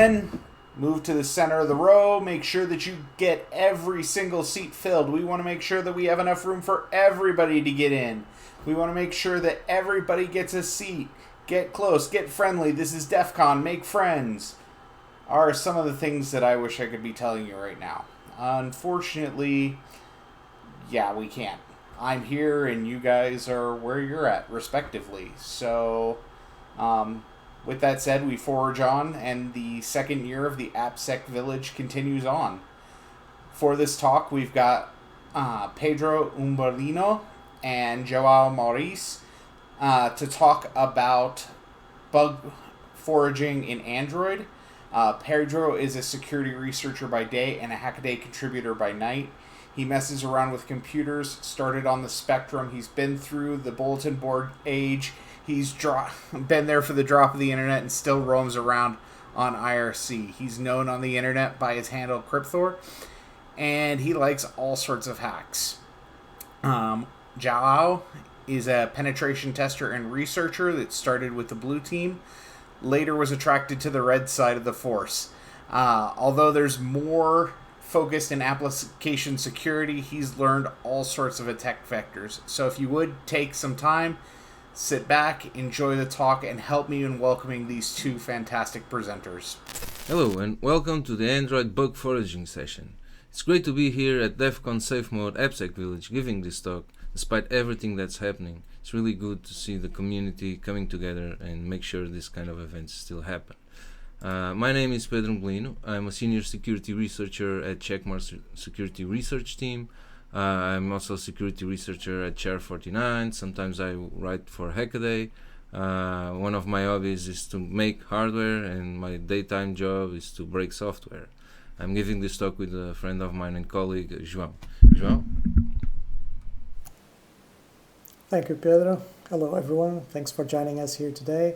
in, move to the center of the row, make sure that you get every single seat filled. We want to make sure that we have enough room for everybody to get in. We want to make sure that everybody gets a seat. Get close, get friendly. This is DEF CON, make friends. Are some of the things that I wish I could be telling you right now. Unfortunately, yeah, we can't. I'm here and you guys are where you're at, respectively. So, with that said, we forge on, and the second year of the AppSec Village continues on. For this talk, we've got Pedro Umbelino and Joao Morais to talk about bug foraging in Android. Pedro is a security researcher by day and a Hackaday contributor by night. He messes around with computers, started on the Spectrum. He's been through the bulletin board age. He's been there for the drop of the internet and still roams around on IRC. He's known on the internet by his handle Crypthor, and he likes all sorts of hacks. Joao is a penetration tester and researcher that started with the blue team, later was attracted to the red side of the force. Although there's more focused in application security, he's learned all sorts of attack vectors. So if you would take some time, sit back, enjoy the talk, and help me in welcoming these two fantastic presenters. Hello and welcome to the Android bug foraging session. It's great to be here at DEF CON Safe Mode AppSec Village giving this talk despite everything that's happening. It's really good to see the community coming together and make sure this kind of events still happen. My name is Pedro Umbelino. I'm a senior security researcher at Checkmark Security Research Team. I'm also a security researcher at Char49. Sometimes I write for Hackaday. One of my hobbies is to make hardware, and my daytime job is to break software. I'm giving this talk with a friend of mine and colleague, Joao. Joao? Thank you, Pedro. Hello, everyone. Thanks for joining us here today.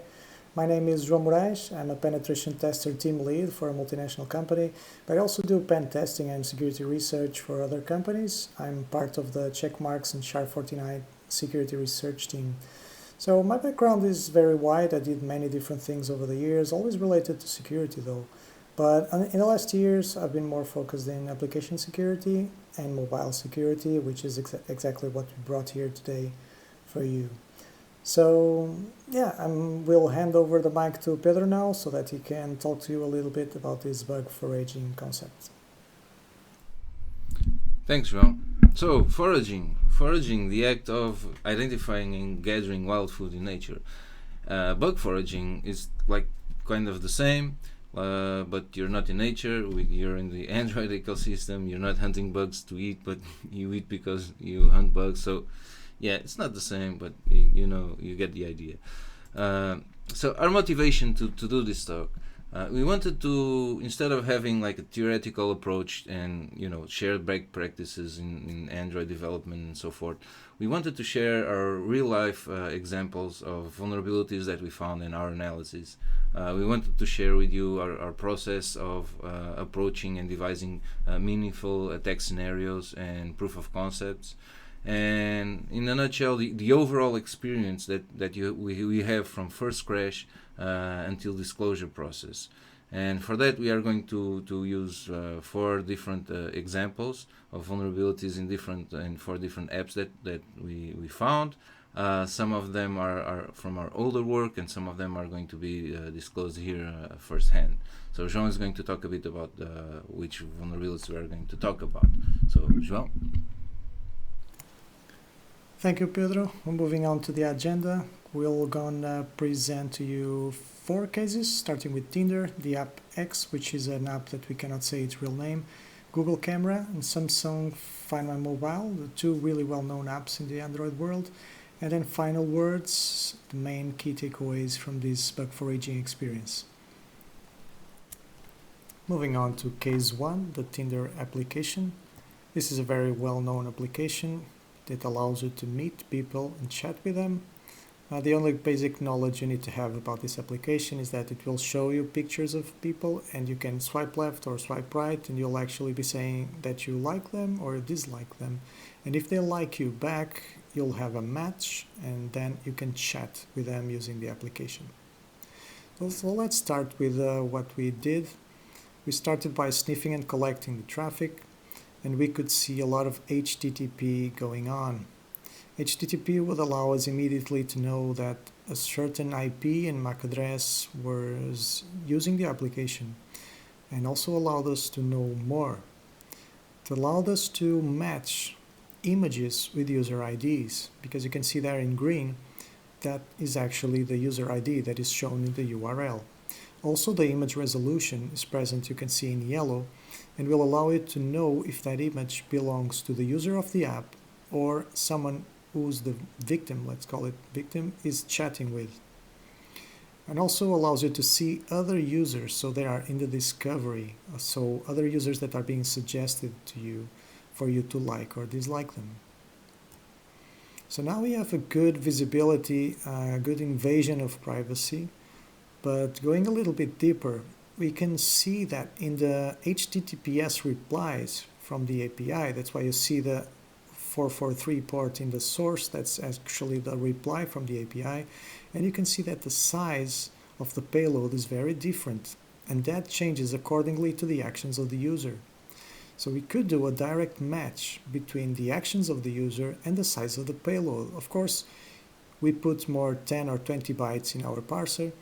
My name is Joao Morais. I'm a penetration tester team lead for a multinational company, but I also do pen testing and security research for other companies. I'm part of the Checkmarks and Char49 security research team. So my background is very wide. I did many different things over the years, always related to security though. But in the last years, I've been more focused in application security and mobile security, which is exactly what we brought here today for you. So yeah, we'll hand over the mic to Pedro now so that he can talk to you a little bit about this bug foraging concept. Thanks, Joao. So, foraging, the act of identifying and gathering wild food in nature. Bug foraging is like kind of the same, but you're not in nature, you're in the Android ecosystem, you're not hunting bugs to eat, but you eat because you hunt bugs, so yeah, it's not the same, but you get the idea. So our motivation to do this talk, we wanted to, instead of having like a theoretical approach and shared best practices in Android development and so forth, we wanted to share our real life examples of vulnerabilities that we found in our analysis. We wanted to share with you our process of approaching and devising meaningful attack scenarios and proof of concepts. And in a nutshell, the overall experience that we have from first crash until disclosure process. And for that, we are going to use 4 different examples of vulnerabilities in 4 different apps that we found. Some of them are from our older work, and some of them are going to be disclosed here firsthand. So João is going to talk a bit about which vulnerabilities we are going to talk about. So João. Thank you, Pedro. We're moving on to the agenda. We're gonna present to you 4 cases, starting with Tinder, the app X, which is an app that we cannot say its real name, Google Camera, and Samsung Find My Mobile, the 2 really well-known apps in the Android world. And then final words, the main key takeaways from this bug foraging experience. Moving on to case 1, the Tinder application. This is a very well-known application that allows you to meet people and chat with them. The only basic knowledge you need to have about this application is that it will show you pictures of people, and you can swipe left or swipe right, and you'll actually be saying that you like them or dislike them. And if they like you back, you'll have a match, and then you can chat with them using the application. So let's start with what we did. We started by sniffing and collecting the traffic, and we could see a lot of HTTP going on. HTTP would allow us immediately to know that a certain IP and MAC address was using the application, and also allowed us to know more. It allowed us to match images with user IDs, because you can see there in green that is actually the user ID that is shown in the URL. Also, the image resolution is present, you can see in yellow, and will allow you to know if that image belongs to the user of the app or someone who's the victim, let's call it victim, is chatting with. And also allows you to see other users, so they are in the discovery, so other users that are being suggested to you for you to like or dislike them. So now we have a good visibility, a good invasion of privacy, but going a little bit deeper, we can see that in the HTTPS replies from the API, that's why you see the 443 port in the source, that's actually the reply from the API, and you can see that the size of the payload is very different, and that changes accordingly to the actions of the user. So we could do a direct match between the actions of the user and the size of the payload. Of course, we put more 10 or 20 bytes in our parser,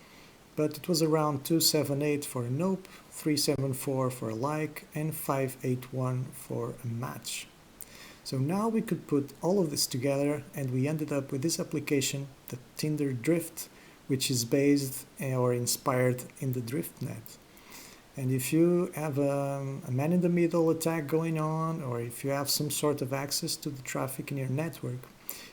but it was around 278 for a nope, 374 for a like, and 581 for a match. So now we could put all of this together, and we ended up with this application, the Tinder Drift, which is based or inspired in the DriftNet. And if you have a man-in-the-middle attack going on, or if you have some sort of access to the traffic in your network,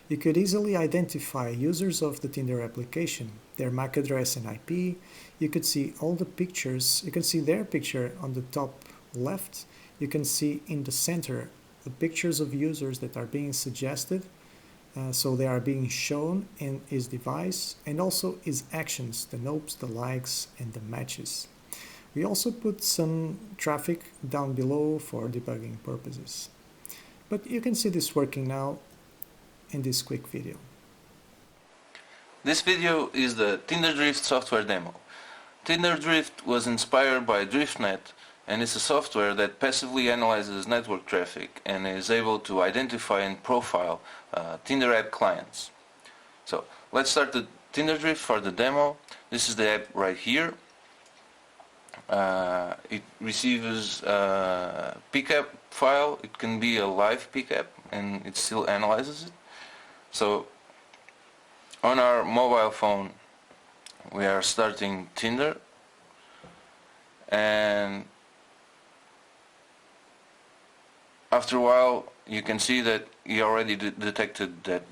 you could easily identify users of the Tinder application, their MAC address and IP. You could see all the pictures. You can see their picture on the top left. You can see in the center the pictures of users that are being suggested. So they are being shown in his device, and also his actions, the nopes, the likes, and the matches. We also put some traffic down below for debugging purposes. But you can see this working now in this quick video. This video is the Tinder Drift software demo. Tinder Drift was inspired by DriftNet, and is a software that passively analyzes network traffic and is able to identify and profile Tinder app clients. So let's start the Tinder Drift for the demo. This is the app right here. It receives a pickup file. It can be a live pickup, and it still analyzes it. So on our mobile phone we are starting Tinder, and after a while you can see that he already detected that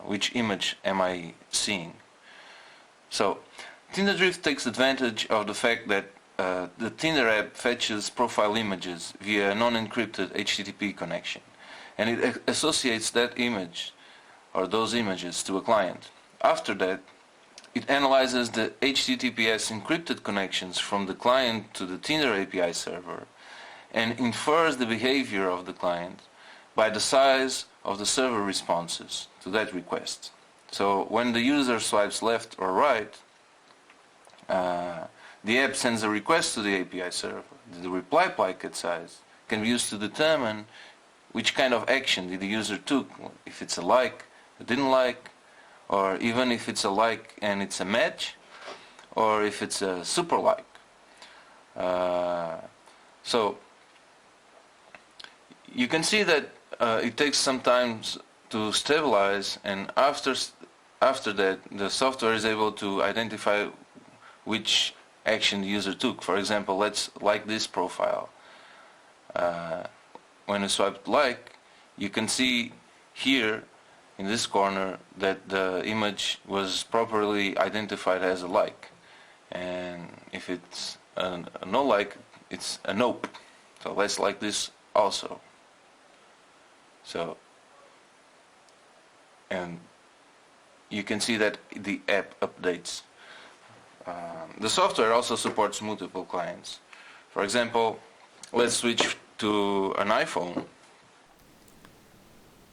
which image am I seeing. So Tinder Drift takes advantage of the fact that the Tinder app fetches profile images via a non-encrypted HTTP connection, and it associates that image or those images to a client. After that, it analyzes the HTTPS encrypted connections from the client to the Tinder API server and infers the behavior of the client by the size of the server responses to that request. So when the user swipes left or right, the app sends a request to the API server. The reply packet size can be used to determine which kind of action the user took, if it's a like, a didn't like, or even if it's a like and it's a match, or if it's a super like. So you can see that it takes some time to stabilize, and after that the software is able to identify which action the user took. For example, let's like this profile. When you swipe like, you can see here in this corner that the image was properly identified as a like, and if it's a no like, it's a nope. So let's like this also. So, and you can see that the app updates. The software also supports multiple clients. For example, let's switch to an iPhone.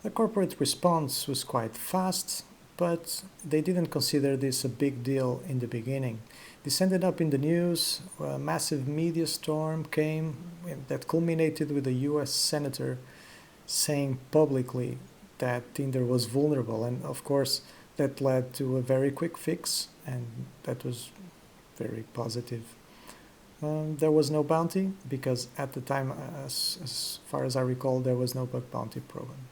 The corporate response was quite fast, but they didn't consider this a big deal in the beginning. This ended up in the news. A massive media storm came that culminated with a US senator saying publicly that Tinder was vulnerable, and of course that led to a very quick fix, and that was very positive. There was no bounty because at the time, as far as I recall, there was no bug bounty program.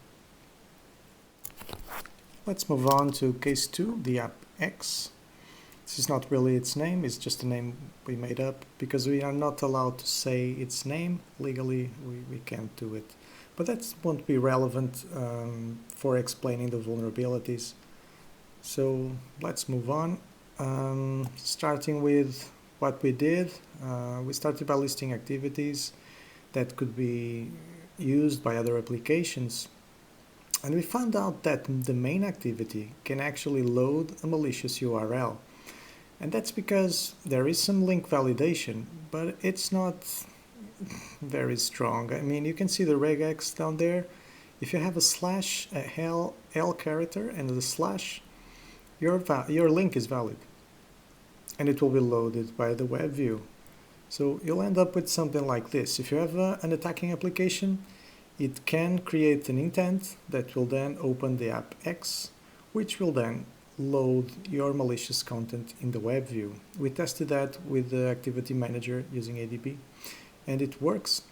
Let's move on to case 2, the app X. This is not really its name, it's just a name we made up because we are not allowed to say its name. Legally, we can't do it. But that won't be relevant for explaining the vulnerabilities. So let's move on. Starting with what we did, we started by listing activities that could be used by other applications. And we found out that the main activity can actually load a malicious URL. And that's because there is some link validation, but it's not very strong. I mean, you can see the regex down there. If you have a slash, a L character, and the slash, your link is valid. And it will be loaded by the web view. So you'll end up with something like this. If you have an attacking application, it can create an intent that will then open the app X, which will then load your malicious content in the web view. We tested that with the activity manager using ADB, and it works.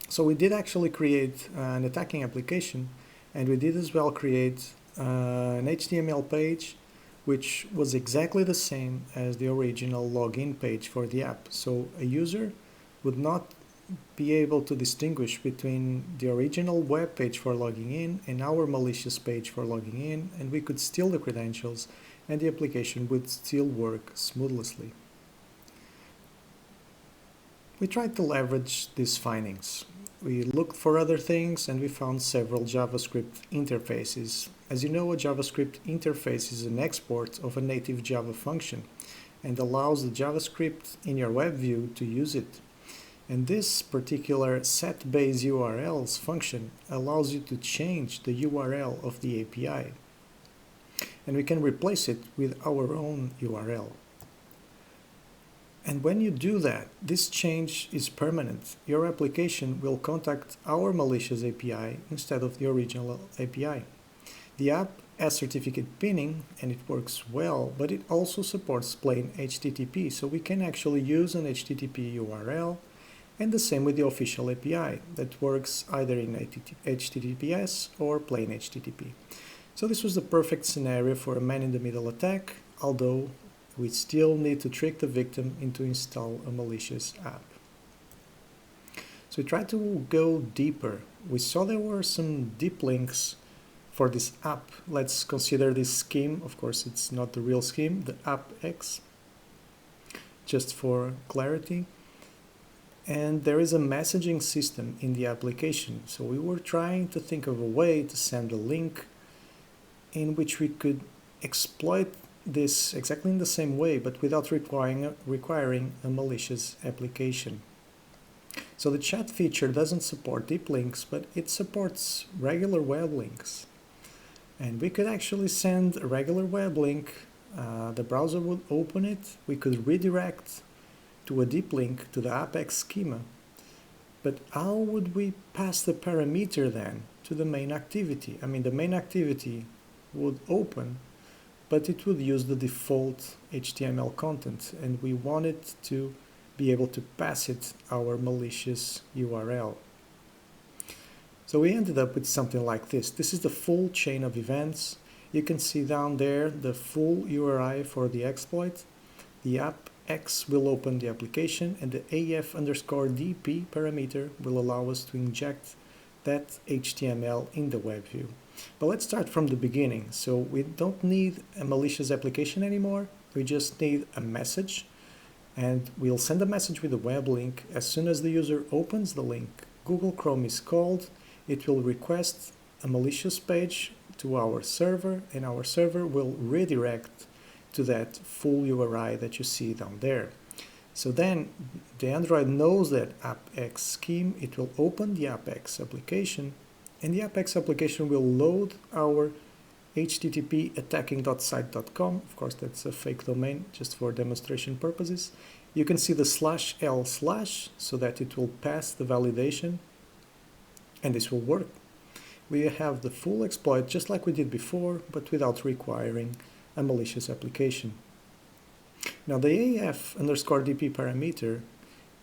So we did actually create an attacking application, and we did as well create an HTML page which was exactly the same as the original login page for the app. So a user would not be able to distinguish between the original web page for logging in and our malicious page for logging in, and we could steal the credentials and the application would still work smoothly. We tried to leverage these findings. We looked for other things and we found several JavaScript interfaces. As you know, a JavaScript interface is an export of a native Java function and allows the JavaScript in your web view to use it. And this particular setBase URLs function allows you to change the URL of the API. And we can replace it with our own URL. And when you do that, this change is permanent. Your application will contact our malicious API instead of the original API. The app has certificate pinning and it works well, but it also supports plain HTTP, so we can actually use an HTTP URL, and the same with the official API that works either in HTTPS or plain HTTP. So this was the perfect scenario for a man-in-the-middle attack, although we still need to trick the victim into install a malicious app. So we tried to go deeper. We saw there were some deep links for this app. Let's consider this scheme. Of course, it's not the real scheme, the app X, just for clarity. And there is a messaging system in the application. So we were trying to think of a way to send a link in which we could exploit this exactly in the same way, but without requiring a malicious application. So the chat feature doesn't support deep links, but it supports regular web links. And we could actually send a regular web link, the browser would open it, we could redirect to a deep link to the AppX schema. But how would we pass the parameter then to the main activity? I mean, the main activity would open, but it would use the default HTML content, and we wanted to be able to pass it our malicious URL. So we ended up with something like this. This is the full chain of events. You can see down there the full URI for the exploit. The app X will open the application, and the AF_DP parameter will allow us to inject that HTML in the web view. But let's start from the beginning. So we don't need a malicious application anymore. We just need a message, and we'll send a message with a web link. As soon as the user opens the link, Google Chrome is called. It will request a malicious page to our server, and our server will redirect to that full URI that you see down there. So then the Android knows that AppX scheme. It will open the AppX application, and the AppX application will load our http://attacking.site.com. Of course, that's a fake domain just for demonstration purposes. You can see the /l/ so that it will pass the validation, and this will work. We have the full exploit just like we did before, but without requiring a malicious application. Now the AF_DP parameter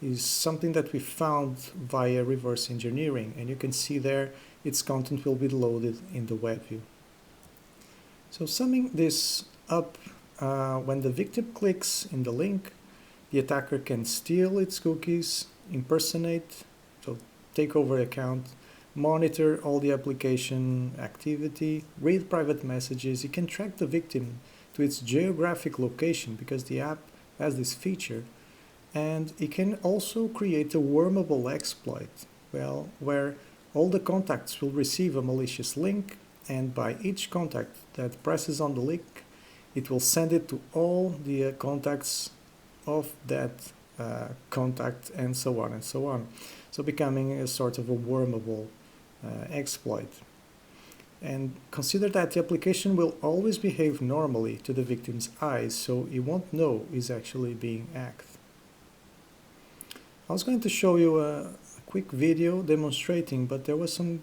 is something that we found via reverse engineering, and you can see there its content will be loaded in the web view. So summing this up, when the victim clicks in the link, the attacker can steal its cookies, impersonate, so take over the account, monitor all the application activity, read private messages. You can track the victim to its geographic location because the app has this feature, and it can also create a wormable exploit, well, where all the contacts will receive a malicious link, and by each contact that presses on the link, it will send it to all the contacts of that contact, and so on and so on. So becoming a sort of a wormable exploit. And consider that the application will always behave normally to the victim's eyes, so he won't know he's actually being hacked. I was going to show you a quick video demonstrating, but there was some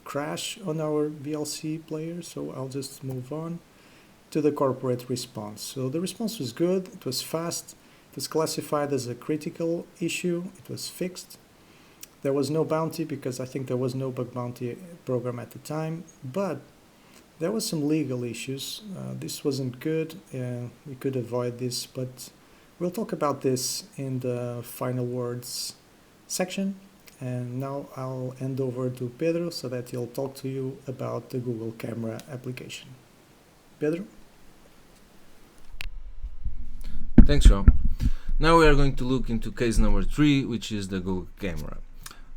crash on our VLC player, so I'll just move on to the corporate response. So the response was good, it was fast, it was classified as a critical issue, it was fixed. There was no bounty because I think there was no bug bounty program at the time, but there was some legal issues. This wasn't good, we could avoid this, but we'll talk about this in the final words section. And now I'll hand over to Pedro so that he'll talk to you about the Google Camera application. Pedro? Thanks, Joao. Now we are going to look into case number 3, which is the Google Camera.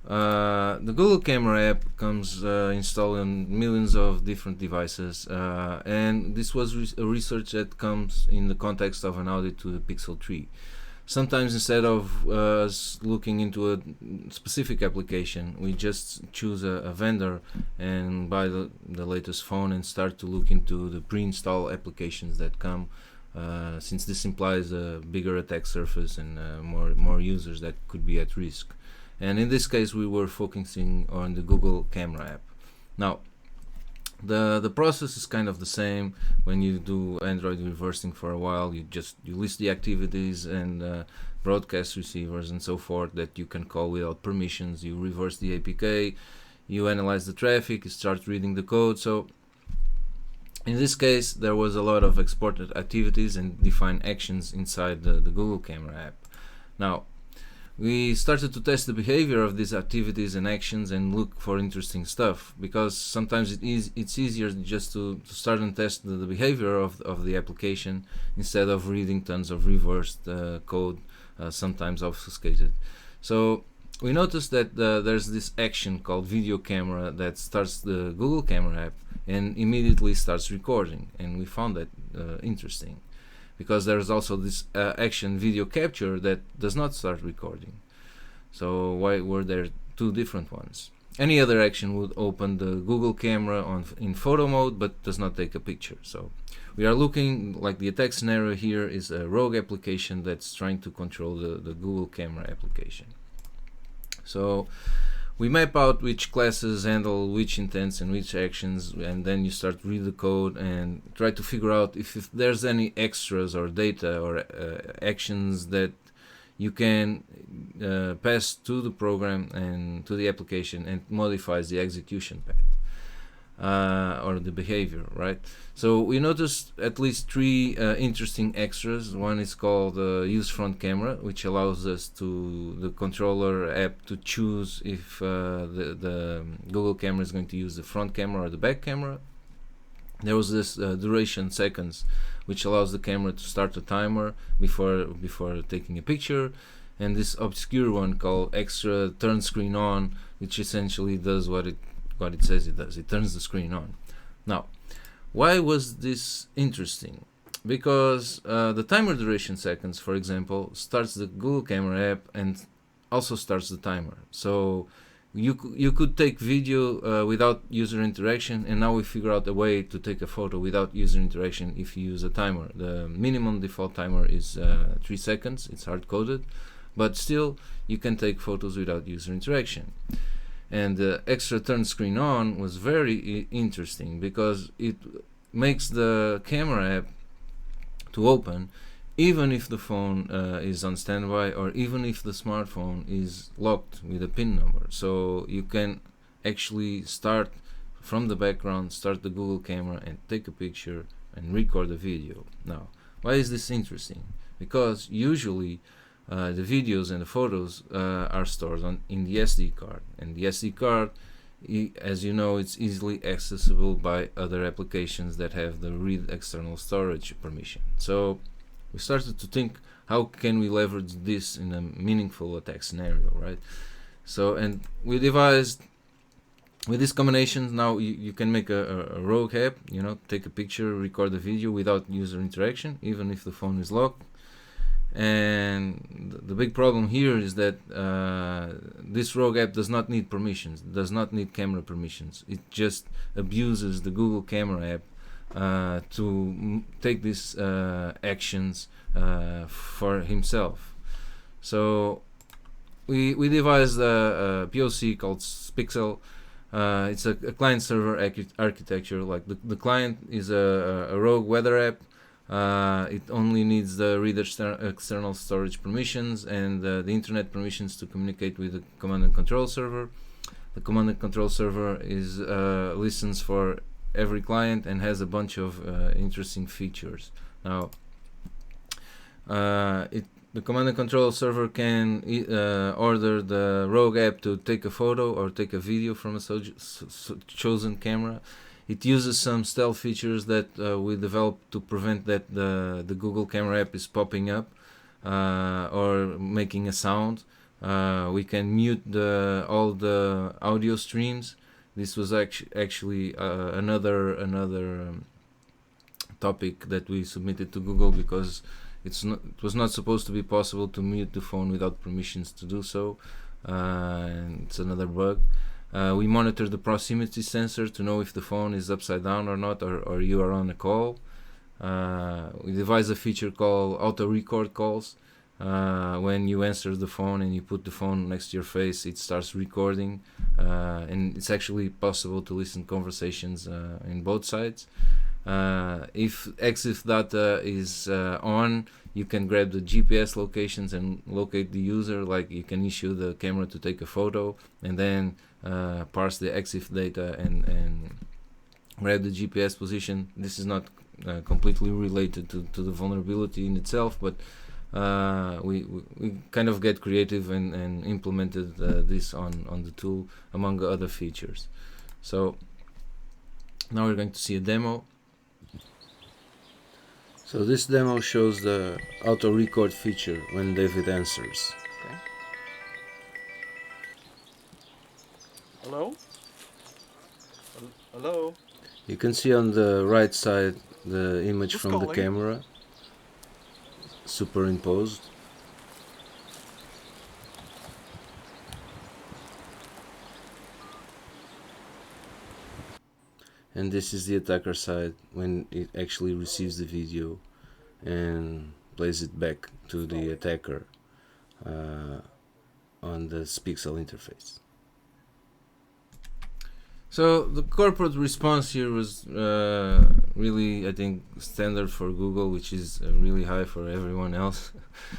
The Google Camera app comes installed on millions of different devices, and this was a research that comes in the context of an audit to the Pixel 3. Sometimes instead of us looking into a specific application, we just choose a vendor and buy the latest phone and start to look into the pre-installed applications that come, since this implies a bigger attack surface and more users that could be at risk. And in this case we were focusing on the Google Camera app. Now the process is kind of the same. When you do Android reversing for a while, you list the activities and broadcast receivers and so forth that you can call without permissions. You reverse the APK, you analyze the traffic, you start reading the code. So in this case there was a lot of exported activities and defined actions inside the Google Camera app. Now we started to test the behavior of these activities and actions and look for interesting stuff, because sometimes it's easier just to start and test the behavior of the application instead of reading tons of reversed code, sometimes obfuscated. So we noticed that there's this action called video camera that starts the Google Camera app and immediately starts recording, and we found that interesting, because there's also this action video capture that does not start recording. So why were there two different ones? Any other action would open the Google Camera in photo mode but does not take a picture. So we are looking like the attack scenario here is a rogue application that's trying to control the Google Camera application. So we map out which classes handle which intents and which actions, and then you start read the code and try to figure out if there's any extras or data or actions that you can pass to the program and to the application and modifies the execution path or the behavior, right? So we noticed at least 3 interesting extras. One is called use front camera, which allows us the controller app to choose if the Google camera is going to use the front camera or the back camera. There was this duration seconds, which allows the camera to start a timer before taking a picture, and this obscure one called extra turn screen on, which essentially does what it says it does. It turns the screen on. Now, why was this interesting? Because the timer duration seconds, for example, starts the Google Camera app and also starts the timer. So you could take video without user interaction, and now we figure out a way to take a photo without user interaction if you use a timer. The minimum default timer is 3 seconds. It's hard coded, but still you can take photos without user interaction. And the extra turn screen on was very interesting because it makes the camera app to open even if the phone is on standby, or even if the smartphone is locked with a PIN number. So you can actually start from the background, start the Google camera and take a picture and record a video. Now, why is this interesting? Because usually the videos and the photos are stored in the SD card, and the SD card, as you know, it's easily accessible by other applications that have the read external storage permission. So we started to think, how can we leverage this in a meaningful attack scenario, right? So, and we devised, with this combination, now you can make a rogue app, take a picture, record a video without user interaction, even if the phone is locked. And the big problem here is that this rogue app does not need permissions, does not need camera permissions. It just abuses the Google camera app to take these actions for himself. So we devised a POC called Pixel. It's a client-server architecture. Like the client is a rogue weather app. It only needs the read external storage permissions and the internet permissions to communicate with the command and control server. The command and control server is listens for every client and has a bunch of interesting features. Now, the command and control server can order the rogue app to take a photo or take a video from a chosen camera. It uses some stealth features that we developed to prevent that the Google camera app is popping up or making a sound. We can mute all the audio streams. This was actually another topic that we submitted to Google, because it was not supposed to be possible to mute the phone without permissions to do so. And it's another bug. We monitor the proximity sensor to know if the phone is upside down or not, or you are on a call. We devised a feature called auto record calls. When you answer the phone and you put the phone next to your face, it starts recording, and it's actually possible to listen to conversations in both sides. If EXIF data is on, you can grab the GPS locations and locate the user. Like, you can issue the camera to take a photo and then parse the EXIF data and grab the GPS position. This is not completely related to the vulnerability in itself, but we kind of get creative and implemented this on the tool, among other features. So now we're going to see a demo. So this demo shows the auto record feature when David answers. Okay. Hello? Hello? You can see on the right side the image Who's from calling? the camera superimposed. And this is the attacker side when it actually receives the video and plays it back to the attacker on the Pixel interface. So the corporate response here was really, I think, standard for Google, which is really high for everyone else.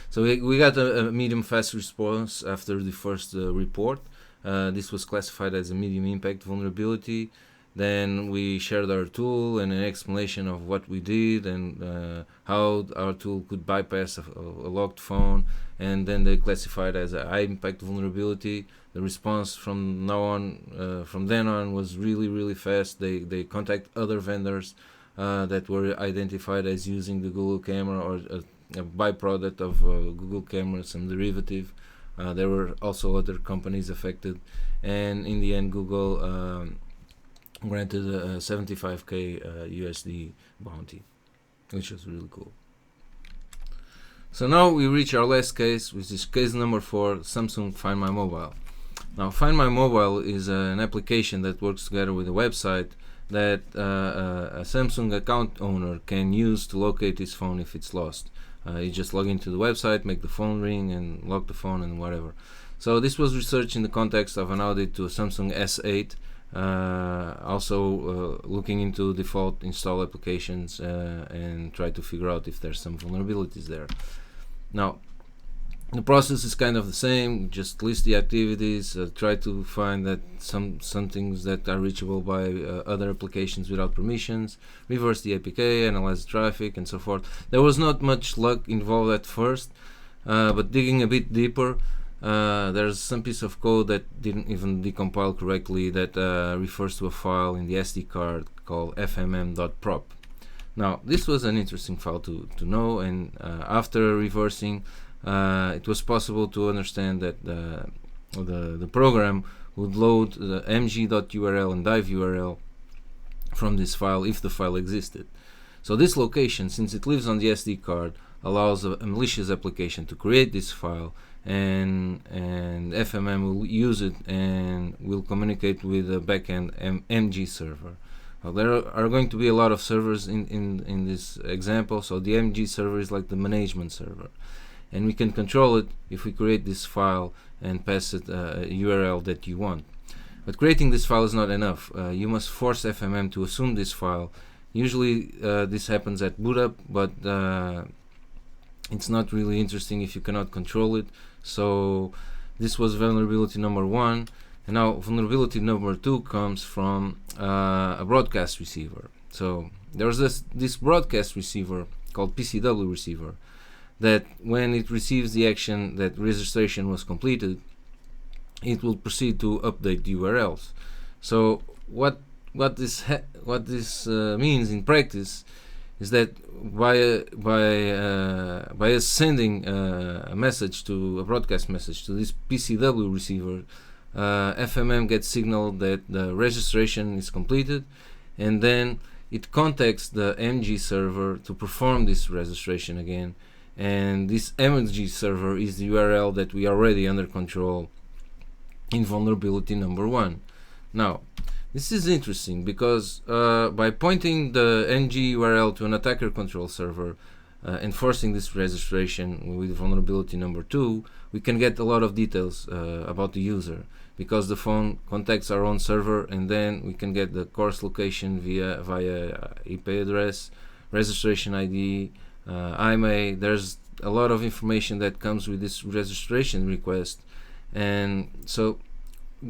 So we got a medium fast response after the first report. This was classified as a medium impact vulnerability. Then we shared our tool and an explanation of what we did and how our tool could bypass a locked phone. And then they classified as a high impact vulnerability. The response from then on was really fast. They contact other vendors that were identified as using the Google camera or a byproduct of Google camera, some derivative. There were also other companies affected, and in the end Google granted a 75k USD bounty, which was really cool. So now we reach our last case, which is case number 4, Samsung Find My Mobile. Now, Find My Mobile is an application that works together with a website that a Samsung account owner can use to locate his phone if it's lost. You just log into the website, make the phone ring, and lock the phone and whatever. So this was researched in the context of an audit to a Samsung S8, also looking into default install applications and try to figure out if there's some vulnerabilities there. Now, the process is kind of the same. Just list the activities, try to find that some things that are reachable by other applications without permissions, reverse the APK, analyze the traffic, and so forth. There was not much luck involved at first, but digging a bit deeper, there's some piece of code that didn't even decompile correctly that refers to a file in the SD card called Fmm.prop. Now, this was an interesting file to know, and after reversing, it was possible to understand that the program would load the mg.url and div URL from this file if the file existed. So this location, since it lives on the SD card, allows a malicious application to create this file, and FMM will use it and will communicate with the backend MG server. Well, there are going to be a lot of servers in this example, so the MG server is like the management server. And we can control it if we create this file and pass it a URL that you want. But creating this file is not enough. You must force FMM to assume this file. Usually this happens at boot up, but it's not really interesting if you cannot control it. So this was vulnerability number 1. And now vulnerability number 2 comes from a broadcast receiver. So there's this broadcast receiver called PCW receiver, that when it receives the action that registration was completed, it will proceed to update the URLs. So what this means in practice is that by us sending a message to a broadcast message to this PCW receiver, FMM gets signaled that the registration is completed, and then it contacts the MG server to perform this registration again. And this MG server is the URL that we are already under control in vulnerability number 1. Now, this is interesting because by pointing the MG URL to an attacker control server and forcing this registration with vulnerability number 2, we can get a lot of details about the user, because the phone contacts our own server, and then we can get the course location via IP address, registration ID, IMEI. There's a lot of information that comes with this registration request, and so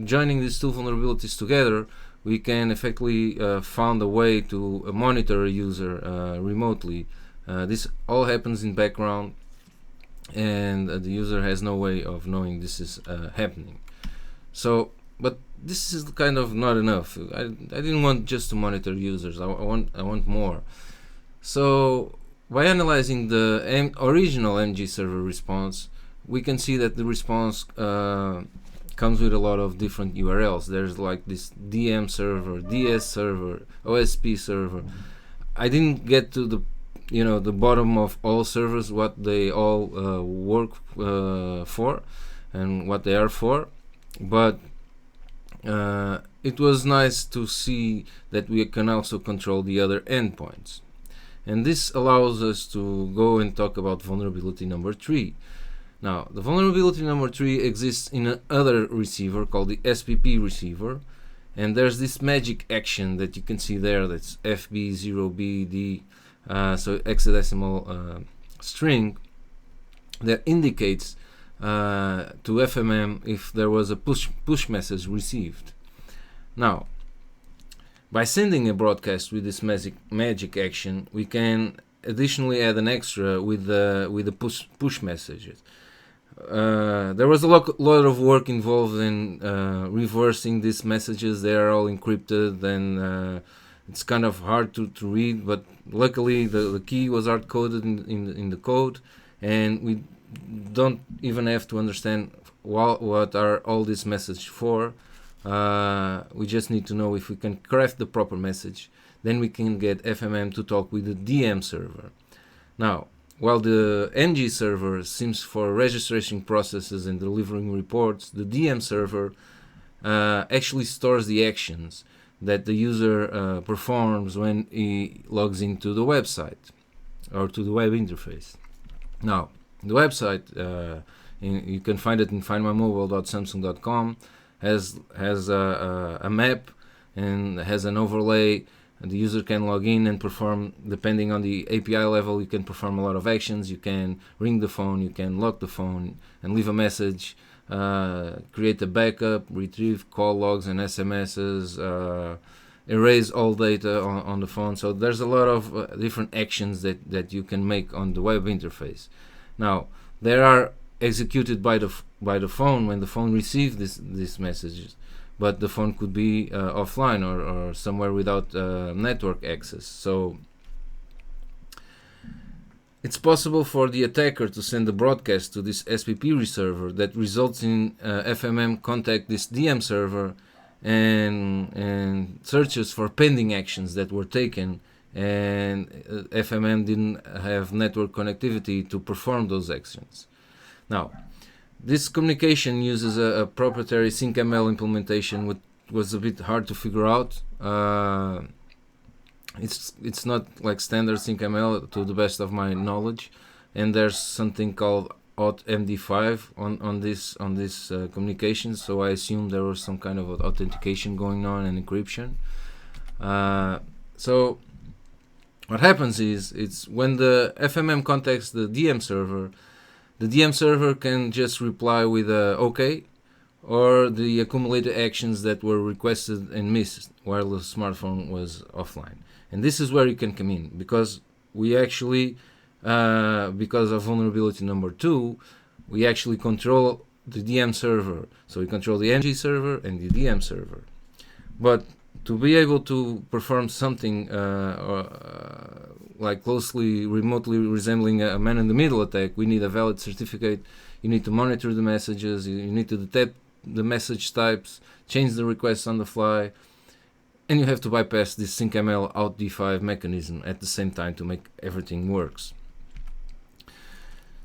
joining these two vulnerabilities together, we can effectively find a way to monitor a user remotely. This all happens in background, and the user has no way of knowing this is happening. So, but this is kind of not enough. I didn't want just to monitor users. I want more. So by analyzing the original MG server response, we can see that the response comes with a lot of different URLs. There's like this DM server, DS server, OSP server. I didn't get to the bottom of all servers, what they all work for and what they are for, but it was nice to see that we can also control the other endpoints. And this allows us to go and talk about vulnerability number 3. Now, the vulnerability number 3 exists in another receiver called the SPP receiver, and there's this magic action that you can see there, that's FB0BD, so hexadecimal string, that indicates to FMM if there was a push message received. Now, by sending a broadcast with this magic action, we can additionally add an extra with the push messages. There was a lot of work involved in reversing these messages. They are all encrypted, and it's kind of hard to read, but luckily the key was hard coded in the code, and we don't even have to understand what are all these messages for. We just need to know if we can craft the proper message. Then we can get FMM to talk with the DM server. Now, while the MG server seems for registration processes and delivering reports, the DM server actually stores the actions that the user performs when he logs into the website or to the web interface. Now, the website, you can find it in findmymobile.samsung.com, has a map and has an overlay. The user can log in and perform, depending on the API level, you can perform a lot of actions. You can ring the phone, you can lock the phone and leave a message, create a backup, retrieve call logs and SMSs, erase all data on the phone. So there's a lot of different actions that you can make on the web interface. Now, they are executed by the phone when the phone receives these messages, but the phone could be offline or somewhere without network access. So it's possible for the attacker to send a broadcast to this SPP reserver that results in FMM contact this DM server and searches for pending actions that were taken, and FMM didn't have network connectivity to perform those actions. Now, this communication uses a proprietary syncml implementation, which was a bit hard to figure out. It's not like standard syncml to the best of my knowledge, and there's something called authmd5 on this communication. So I assume there was some kind of authentication going on and encryption. So what happens is, it's when the FMM contacts the DM server can just reply with OK, or the accumulated actions that were requested and missed while the smartphone was offline. And this is where you can come in, because we actually, because of vulnerability number 2, we actually control the DM server. So we control the NG server and the DM server. But to be able to perform something like closely, remotely resembling a man-in-the-middle attack, we need a valid certificate. You need to monitor the messages. You need to detect the message types, change the requests on the fly, and you have to bypass this syncml auth-d5 mechanism at the same time to make everything works.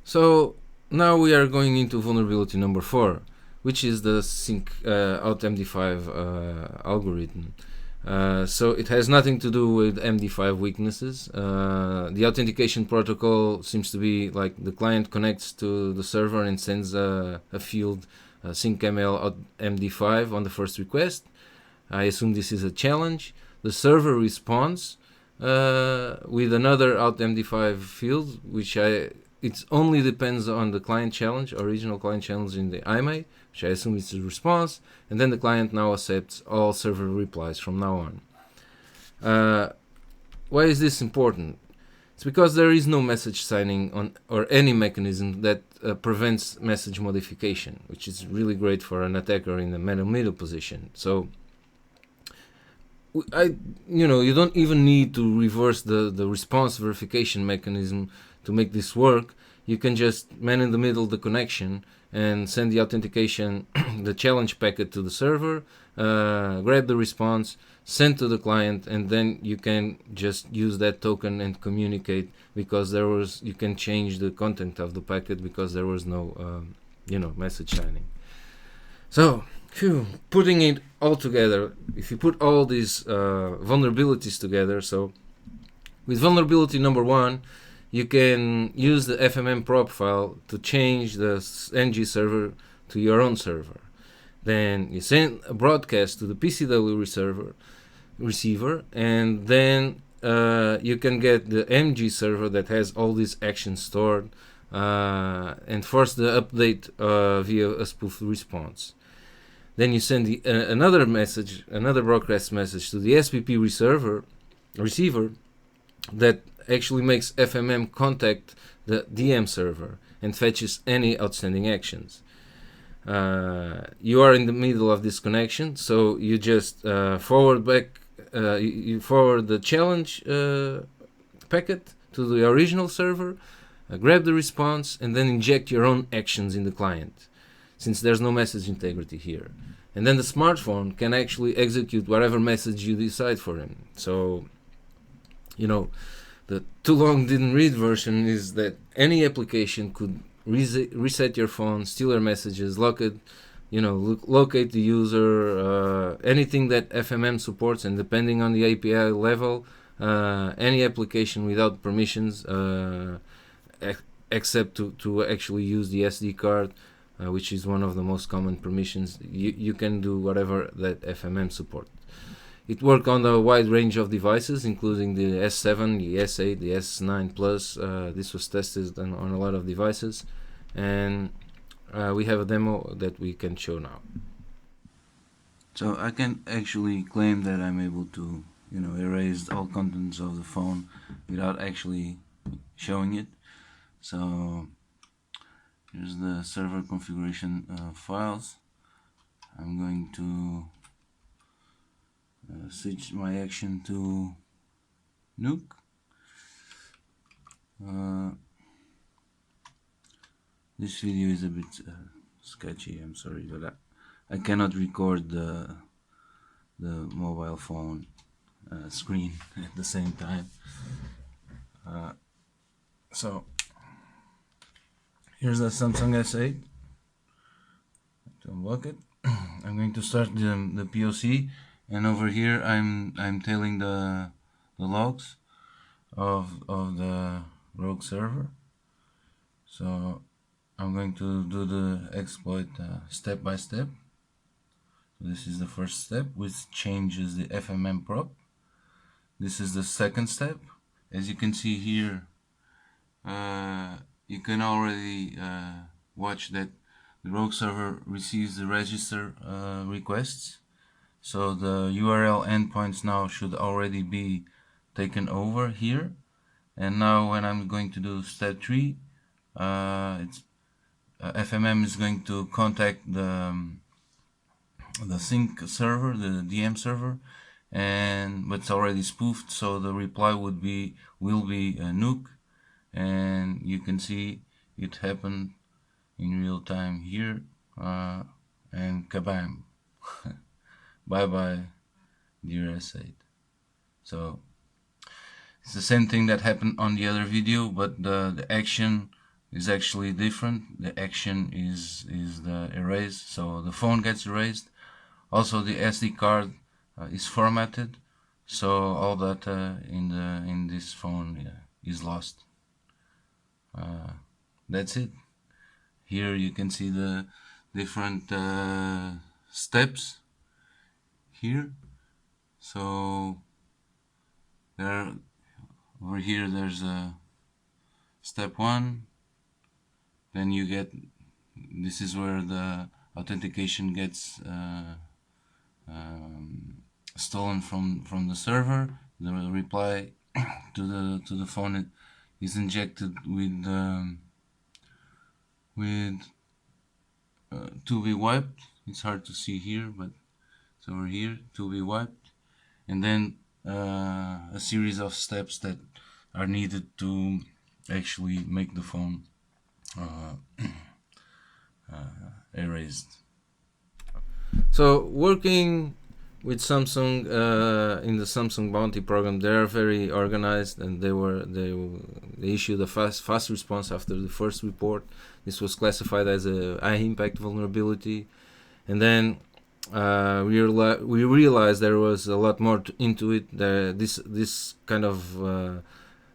So now we are going into vulnerability number 4, which is the sync auth-md5 algorithm. So it has nothing to do with MD5 weaknesses. The authentication protocol seems to be like the client connects to the server and sends a field syncml MD5 on the first request. I assume this is a challenge. The server responds with another auth-md5 field, which it only depends on the client challenge, original client challenge in the IMA, which I assume is the response, and then the client now accepts all server replies from now on. Why is this important? It's because there is no message signing on or any mechanism that prevents message modification, which is really great for an attacker in the middle position. So you don't even need to reverse the response verification mechanism to make this work. You can just man in the middle the connection and send the authentication, the challenge packet to the server, grab the response, send to the client, and then you can just use that token and communicate, because you can change the content of the packet because there was no message signing. So putting it all together, if you put all these vulnerabilities together, so with vulnerability number 1, you can use the Fmm Prop file to change the NG server to your own server. Then you send a broadcast to the PCW receiver, and then you can get the MG server that has all these actions stored and force the update via a spoof response. Then you send another broadcast message to the SPP receiver that actually makes FMM contact the DM server and fetches any outstanding actions. You are in the middle of this connection, so you just forward the challenge packet to the original server, grab the response, and then inject your own actions in the client, since there's no message integrity here. And then the smartphone can actually execute whatever message you decide for him. So, the too long didn't read version is that any application could reset your phone, steal your messages, lock it, locate the user, anything that FMM supports, and depending on the API level, any application without permissions, except to actually use the SD card, which is one of the most common permissions, you can do whatever that FMM support. It worked on a wide range of devices, including the S7, the S8, the S9 Plus. This was tested on a lot of devices, and we have a demo that we can show now. So I can actually claim that I'm able to, erase all contents of the phone without actually showing it. So here's the server configuration files. I'm going to switch my action to Nuke. This video is a bit sketchy, I'm sorry, but I cannot record the mobile phone screen at the same time. So here's the Samsung S8. To unlock it, I'm going to start the POC, and over here I'm tailing the logs of the rogue server. So I'm going to do the exploit step by step. This is the first step, which changes the Fmm Prop. This is the second step. As you can see here, you can already watch that the rogue server receives the register requests. So the URL endpoints now should already be taken over here. And now when I'm going to do step 3, FMM is going to contact the sync server, the DM server, but it's already spoofed, so the reply will be nuke, and you can see it happened in real time here, and kabam. Bye bye, dear S8. So it's the same thing that happened on the other video, but the action is actually different. The action is the erase, so the phone gets erased. Also the SD card is formatted, so all data in this phone is lost. That's it. Here you can see the different steps here. So over here there's a step 1, then you get, this is where the authentication gets stolen from the server. The reply to the phone is injected with to be wiped. It's hard to see here, but it's over here, to be wiped, and then a series of steps that are needed to actually make the phone erased. So working with Samsung in the Samsung Bounty program, they are very organized, and they issued a fast response after the first report. This was classified as a high impact vulnerability, and then we realized there was a lot more into it. This kind of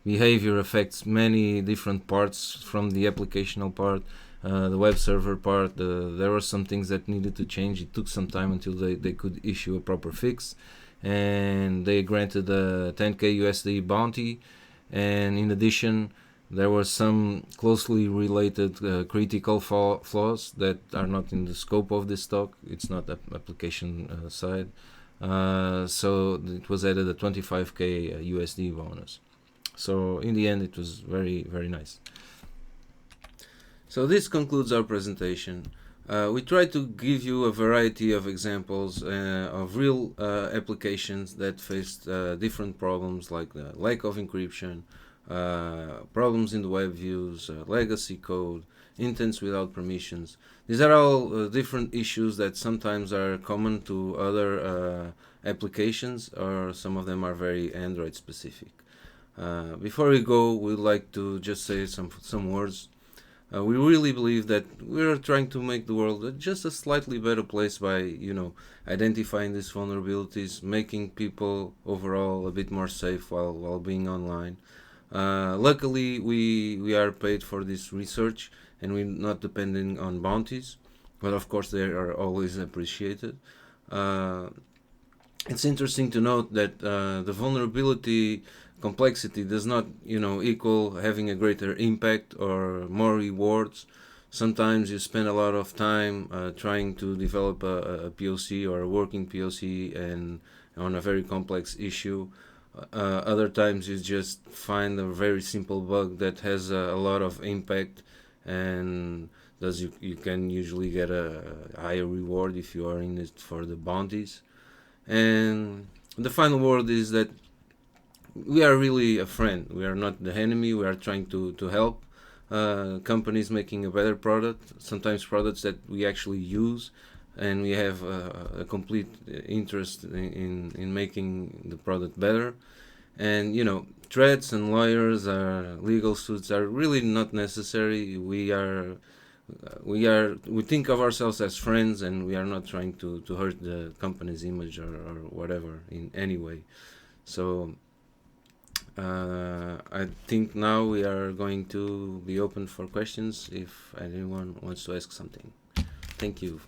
behavior affects many different parts, from the applicational part, the web server part. There were some things that needed to change. It took some time until they could issue a proper fix, and they granted a 10k USD bounty, and in addition there were some closely related critical flaws that are not in the scope of this talk. It's not application side, so it was added a 25k USD bonus. So in the end it was very, very nice. So this concludes our presentation. We tried to give you a variety of examples of real applications that faced different problems, like the lack of encryption, problems in the web views, legacy code, intents without permissions. These are all different issues that sometimes are common to other applications, or some of them are very Android specific. Before we go, we'd like to just say some words. We really believe that we're trying to make the world just a slightly better place by, identifying these vulnerabilities, making people overall a bit more safe while being online. Luckily, we are paid for this research, and we're not depending on bounties, but of course they are always appreciated. It's interesting to note that the vulnerability complexity does not, equal having a greater impact or more rewards. Sometimes you spend a lot of time trying to develop a POC or a working POC and on a very complex issue. Other times you just find a very simple bug that has a lot of impact, and thus you can usually get a higher reward if you are in it for the bounties. And the final word is that we are really a friend. We are not the enemy. We are trying to help companies making a better product, sometimes products that we actually use, and we have a complete interest in making the product better. And threats and lawyers or legal suits are really not necessary. We think of ourselves as friends, and we are not trying to hurt the company's image or whatever in any way. So I think now we are going to be open for questions if anyone wants to ask something. Thank you.